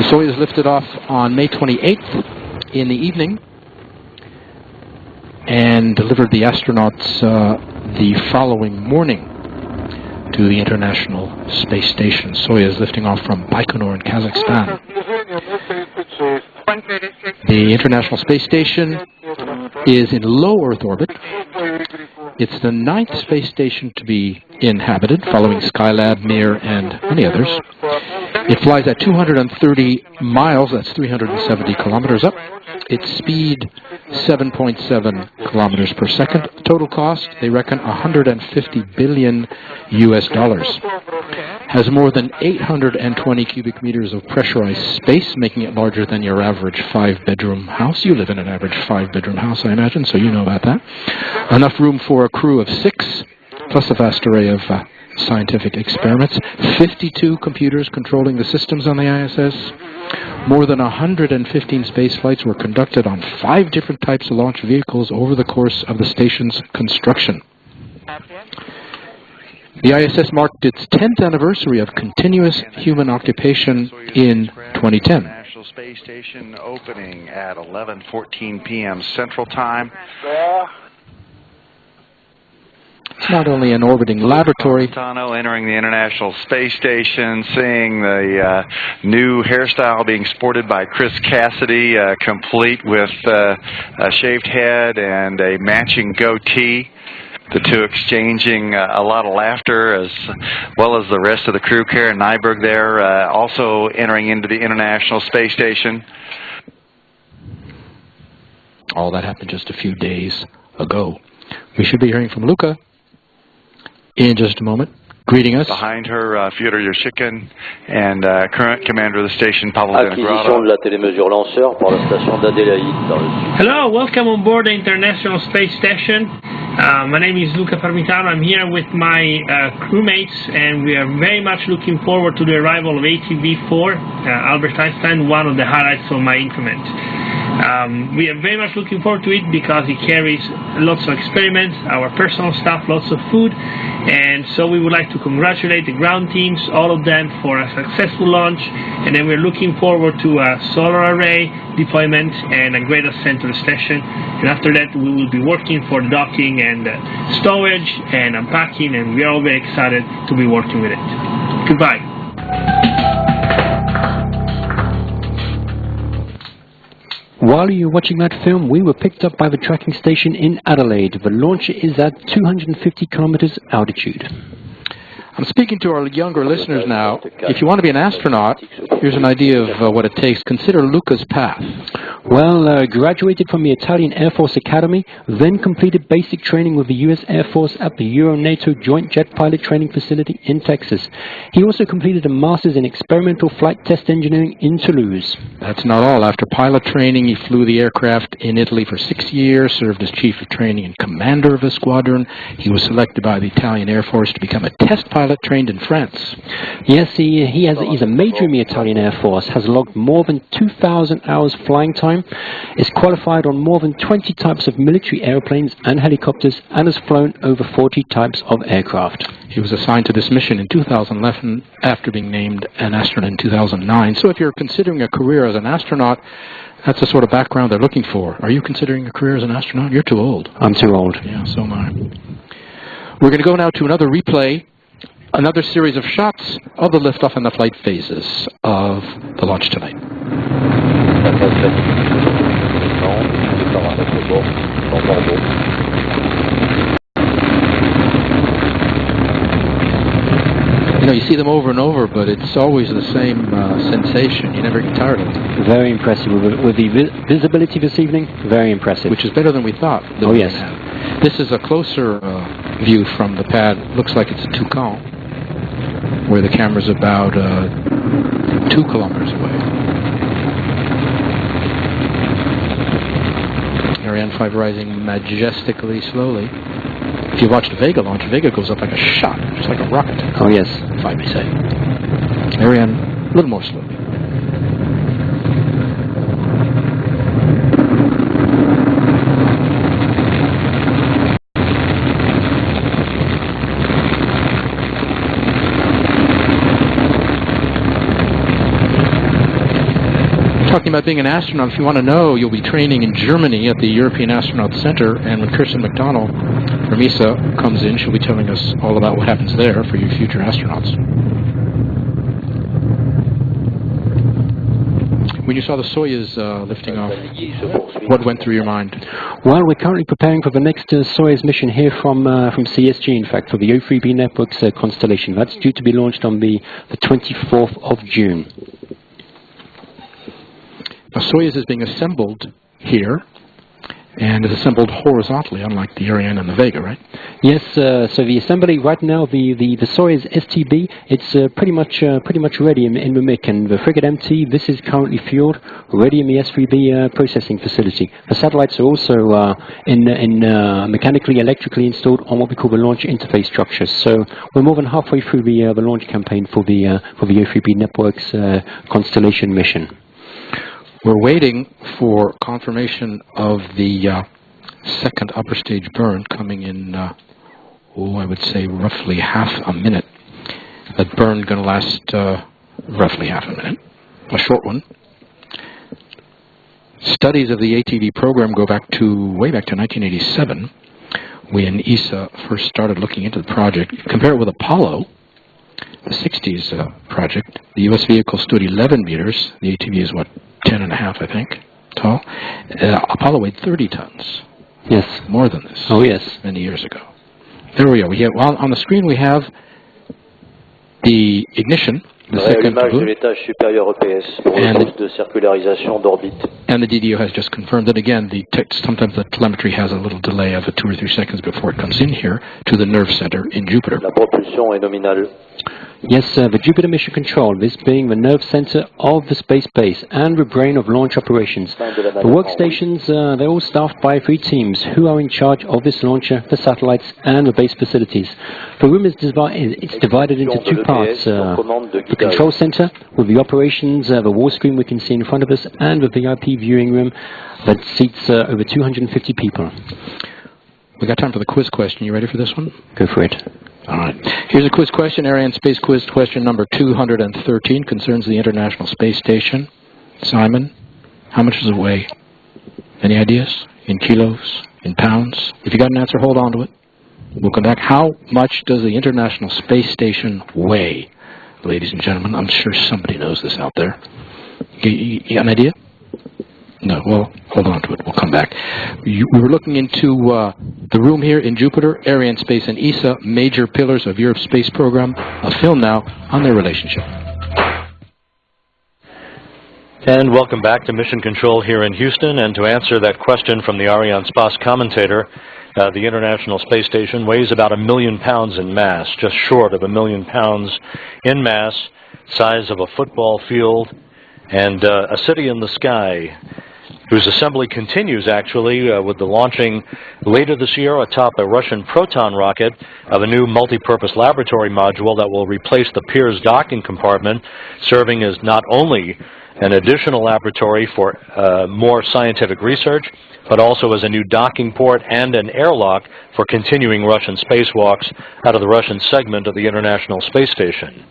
The Soyuz lifted off on May 28th in the evening and delivered the astronauts the following morning to the International Space Station. Soyuz lifting off from Baikonur in Kazakhstan. The International Space Station is in low Earth orbit. It's the 9th space station to be inhabited, following Skylab, Mir, and many others. It flies at 230 miles, that's 370 kilometers up. Its speed, 7.7 kilometers per second. Total cost, they reckon, $150 billion US. Has more than 820 cubic meters of pressurized space, making it larger than your average 5-bedroom house. You live in an average 5-bedroom house, I imagine, so you know about that. Enough room for a crew of 6, plus a vast array of scientific experiments. 52 computers controlling the systems on the ISS. More than 115 space flights were conducted on 5 different types of launch vehicles over the course of the station's construction. The ISS marked its 10th anniversary of continuous human occupation in 2010. International Space Station opening at 11:14 p.m. Central Time. It's not only an orbiting laboratory. Tano entering the International Space Station, seeing the new hairstyle being sported by Chris Cassidy, complete with a shaved head and a matching goatee. The two exchanging a lot of laughter, as well as the rest of the crew. Karen Nyberg there, also entering into the International Space Station. All that happened just a few days ago. We should be hearing from Luca in just a moment. Greeting us. Behind her, Fyodor Yushchin and current commander of the station, Pavel Acquisition de la télémesure lanceur par la station d'Adélaïde dans le sud. Hello, welcome on board the International Space Station. My name is Luca Parmitano. I'm here with my crewmates, and we are very much looking forward to the arrival of ATV-4, Albert Einstein, one of the highlights of my increment. We are very much looking forward to it because it carries lots of experiments, our personal stuff, lots of food, and so we would like to congratulate the ground teams, all of them, for a successful launch, and then we're looking forward to a solar array deployment and a great ascent to the station, and after that we will be working for the docking and stowage and unpacking, and we are all very excited to be working with it. Goodbye. While you were watching that film, we were picked up by the tracking station in Adelaide. The launcher is at 250 kilometers altitude. I'm speaking to our younger listeners now. If you want to be an astronaut, here's an idea of what it takes. Consider Luca's path. Well, graduated from the Italian Air Force Academy, then completed basic training with the U.S. Air Force at the Euro-NATO Joint Jet Pilot Training Facility in Texas. He also completed a master's in experimental flight test engineering in Toulouse. That's not all. After pilot training, he flew the aircraft in Italy for 6 years, served as chief of training and commander of a squadron. He was selected by the Italian Air Force to become a test pilot trained in France. Yes, he's a major in the Italian Air Force, has logged more than 2,000 hours flying time, is qualified on more than 20 types of military airplanes and helicopters, and has flown over 40 types of aircraft. He was assigned to this mission in 2011 after being named an astronaut in 2009. So if you're considering a career as an astronaut, that's the sort of background they're looking for. Are you considering a career as an astronaut? You're too old. I'm too old. Yeah, so am I. We're going to go now to another replay, another series of shots of the liftoff and the flight phases of the launch tonight. You know, you see them over and over, but it's always the same sensation. You never get tired of it. Very impressive. With the visibility this evening, very impressive. Which is better than we thought. Oh, yes. This is a closer view from the pad. Looks like it's a Toucan, where the camera's about 2 kilometers away. Ariane 5 rising majestically slowly. If you watch the Vega launch, Vega goes up like a shot, just like a rocket. Oh, yes. If I may say. Ariane, a little more slowly. Talking about being an astronaut, if you want to know, you'll be training in Germany at the European Astronaut Center, and when Kirsten McDonnell from ESA comes in, she'll be telling us all about what happens there for you future astronauts. When you saw the Soyuz lifting off, what went through your mind? Well, we're currently preparing for the next Soyuz mission here from CSG, in fact, for the O3B Networks constellation. That's due to be launched on the 24th of June. Now, Soyuz is being assembled here, and is assembled horizontally, unlike the Ariane and the Vega, right? Yes. So the assembly right now, the Soyuz STB, it's pretty much ready in the MIC, and the frigate MT, this is currently fueled, ready in the S3B processing facility. The satellites are also mechanically, electrically installed on what we call the launch interface structures. So we're more than halfway through the launch campaign for the O3B Networks constellation mission. We're waiting for confirmation of the second upper stage burn coming in, I would say roughly half a minute. That burn going to last roughly half a minute, a short one. Studies of the ATV program go back to way back to 1987, when ESA first started looking into the project. Compare it with Apollo, the 60s project. The U.S. vehicle stood 11 meters. The ATV is what? 10 and a half, I think, tall. Apollo weighed 30 tons. Yes. More than this. Oh, yes. Many years ago. There we are. Well, on the screen we have the ignition, the second l'image de l'étage supérieur EPS pour le poste de circularisation d'orbite. And the DDO has just confirmed that, again, sometimes the telemetry has a little delay of 2 or 3 seconds before it comes in here to the nerve center in Jupiter. La propulsion est nominale. Yes, the Jupiter Mission Control, this being the nerve center of the space base and the brain of launch operations. The workstations, they're all staffed by 3 teams who are in charge of this launcher, the satellites, and the base facilities. The room is divided into 2 parts. The control center with the operations, the wall screen we can see in front of us, and the VIP viewing room that seats over 250 people. We got time for the quiz question. You ready for this one? Go for it. All right. Here's a quiz question. Arianespace quiz question number 213 concerns the International Space Station. Simon, how much does it weigh? Any ideas? In kilos? In pounds? If you got an answer, hold on to it. We'll come back. How much does the International Space Station weigh? Ladies and gentlemen, I'm sure somebody knows this out there. You got an idea? No, well, hold on to it. We'll come back. We were looking into the room here in Jupiter, Arianespace and ESA, major pillars of Europe's space program. A film now on their relationship. And welcome back to Mission Control here in Houston. And to answer that question from the Arianespace commentator, the International Space Station weighs about 1 million pounds in mass, just short of 1 million pounds in mass, size of a football field, and a city in the sky, whose assembly continues, actually, with the launching later this year atop a Russian Proton rocket of a new multi-purpose laboratory module that will replace the Pirs docking compartment, serving as not only an additional laboratory for more scientific research, but also as a new docking port and an airlock for continuing Russian spacewalks out of the Russian segment of the International Space Station.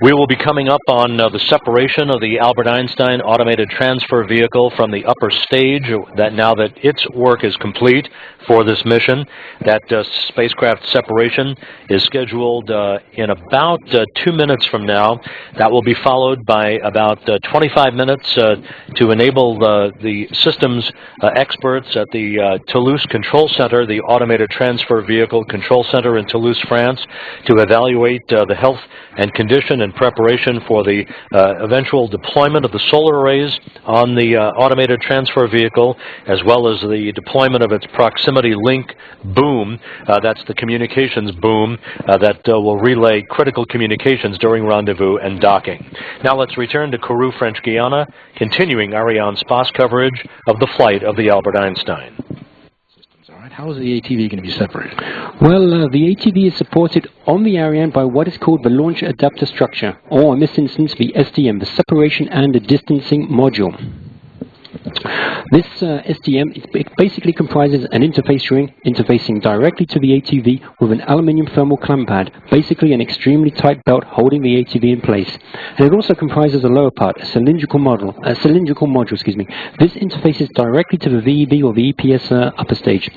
We will be coming up on the separation of the Albert Einstein automated transfer vehicle from the upper stage, now that its work is complete for this mission. That spacecraft separation is scheduled in about 2 minutes from now. That will be followed by about 25 minutes to enable the systems experts at the Toulouse Control Center, the Automated Transfer Vehicle Control Center in Toulouse, France, to evaluate the health and condition and preparation for the eventual deployment of the solar arrays on the automated transfer vehicle, as well as the deployment of its proximity link boom. That's the communications boom that will relay critical communications during rendezvous and docking. Now let's return to Kourou, French Guiana, continuing Arianespace coverage of the flight of the Albert Einstein. How is the ATV going to be separated? Well, the ATV is supported on the Ariane by what is called the Launch Adapter Structure, or in this instance, the SDM, the Separation and the Distancing Module. This STM it basically comprises an interface ring interfacing directly to the ATV with an aluminium thermal clamp pad, basically an extremely tight belt holding the ATV in place. And it also comprises a lower part, a cylindrical module. This interfaces directly to the VEB or the EPS upper stage.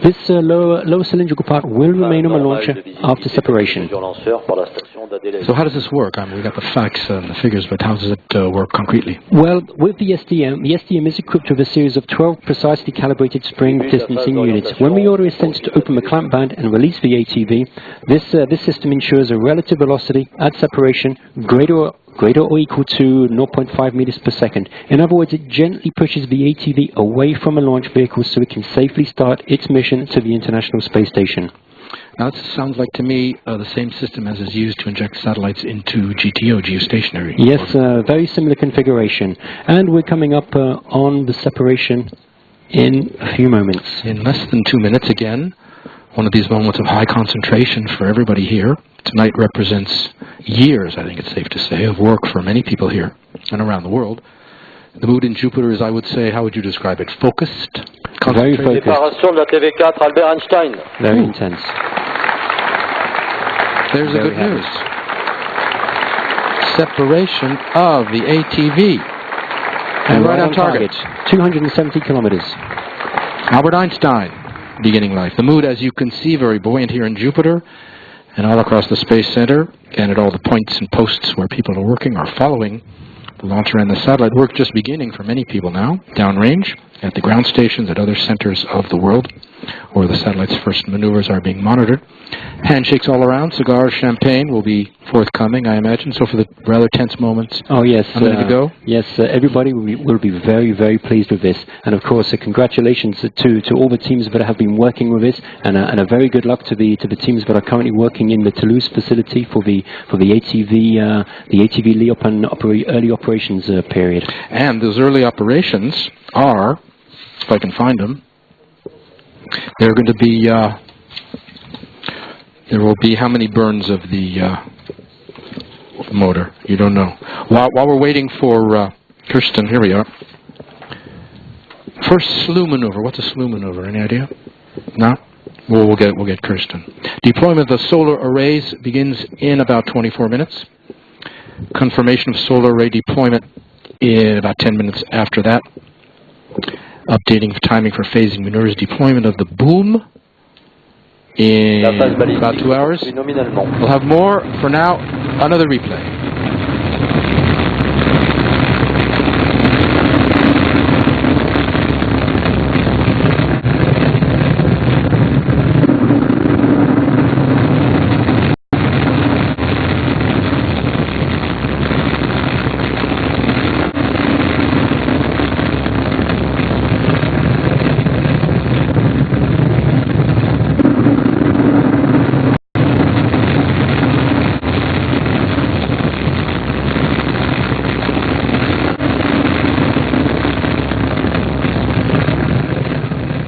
This lower cylindrical part will remain on the launcher after separation. So how does this work? We got the facts and the figures, but how does it work concretely? Well, with the STM is equipped with a series of 12 precisely calibrated spring distancing units. When the order is sent to open the clamp band and release the ATV, this system ensures a relative velocity at separation greater or equal to 0.5 meters per second. In other words, it gently pushes the ATV away from a launch vehicle so it can safely start its mission to the International Space Station. Now, this sounds like to me the same system as is used to inject satellites into GTO, geostationary. Yes, very similar configuration. And we're coming up on the separation in a few moments. In less than 2 minutes again, one of these moments of high concentration for everybody here. Tonight represents years, I think it's safe to say, of work for many people here and around the world. The mood in Jupiter is, I would say, how would you describe it? Focused? Very focused. Préparation de la ATV 4 Albert Einstein. Very intense. There's the good news. Separation of the ATV. And right on target. 270 kilometers. Albert Einstein, beginning life. The mood, as you can see, very buoyant here in Jupiter and all across the Space Center and at all the points and posts where people are working are following the launcher and the satellite work just beginning for many people now, downrange, at the ground stations, at other centers of the world, where the satellite's first maneuvers are being monitored. Handshakes all around, cigars, champagne will be forthcoming, I imagine. So for the rather tense moments a minute ago? Yes, everybody will be very, very pleased with this. And of course, congratulations to all the teams that have been working with this, and a very good luck to the teams that are currently working in the Toulouse facility for the ATV early operations period. And those early operations are, if I can find them, they're going to be, there will be how many burns of the motor? You don't know. While we're waiting for Kirsten, here we are. First slew maneuver. What's a slew maneuver? Any idea? No? We'll get Kirsten. Deployment of the solar arrays begins in about 24 minutes. Confirmation of solar array deployment in about 10 minutes after that. Updating timing for phasing maneuvers. Deployment of the boom in about 2 hours. We'll have more. For now, another replay.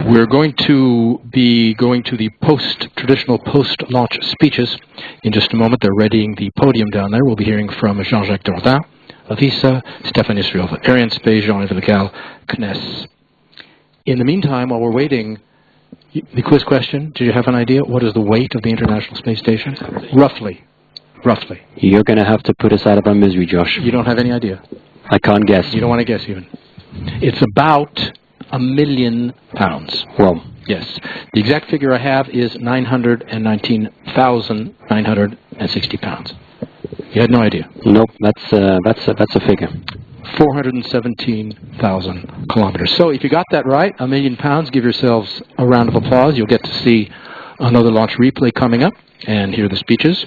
We're going to be going to the traditional post-launch speeches in just a moment. They're readying the podium down there. We'll be hearing from Jean-Jacques Dordain, Avisa, Stéphane Israel, Arianespace, Jean-Yves Legal, CNES. In the meantime, while we're waiting, the quiz question, do you have an idea? What is the weight of the International Space Station? Roughly. Roughly. You're going to have to put us out of our misery, Josh. You don't have any idea? I can't guess. You don't want to guess even? It's about 1 million pounds. Well, yes. The exact figure I have is 919,960 pounds. You had no idea? Nope, that's a figure. 417,000 kilometers. So if you got that right, 1 million pounds, give yourselves a round of applause. You'll get to see another launch replay coming up and hear the speeches.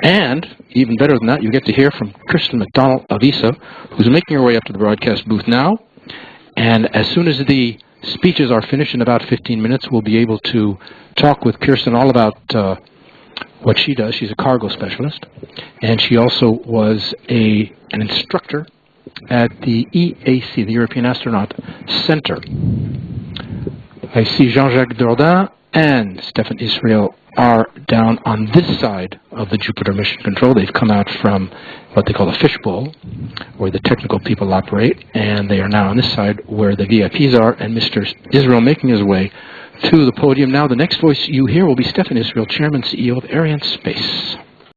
And even better than that, you get to hear from Kirsten McDonald Avisa, who's making her way up to the broadcast booth now. And as soon as the speeches are finished in about 15 minutes, we'll be able to talk with Kirsten all about what she does. She's a cargo specialist, and she also was an instructor at the EAC, the European Astronaut Center. I see Jean-Jacques Dordain and Stefan Israel are down on this side of the Jupiter Mission Control. They've come out from what they call a fishbowl, where the technical people operate, and they are now on this side where the VIPs are, and Mr. Israel making his way to the podium. Now the next voice you hear will be Stefan Israel, Chairman, CEO of Arianespace.